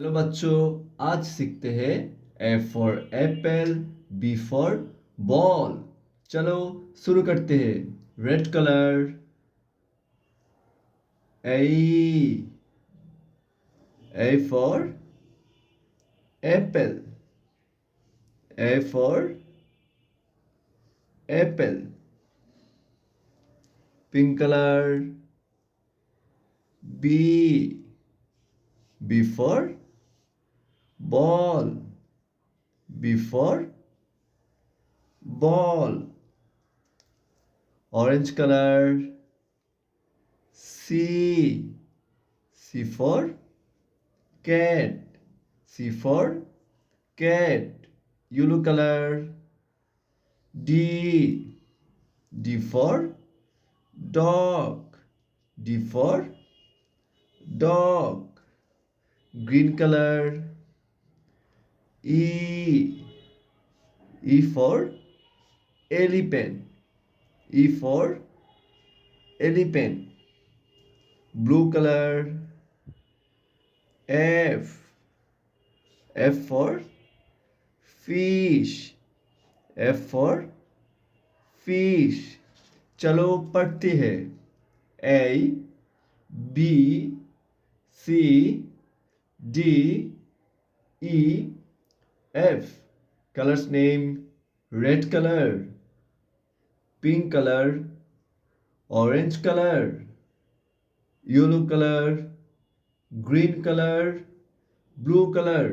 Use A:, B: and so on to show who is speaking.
A: Hello बच्चों, आज सीखते हैं A for apple, B for ball. चलो शुरू करते हैं। Red colour A for apple, A for apple. Pink colour B for ball, B for ball. Orange colour C for cat, C for cat. Yellow colour D for dog, D for dog. Green colour E for elephant, E for elephant. Blue colour F for fish, F for fish. चलो पढ़ते हैं। A B C D E F. Colors name: red color, pink color, orange color, yellow color, green color, blue color.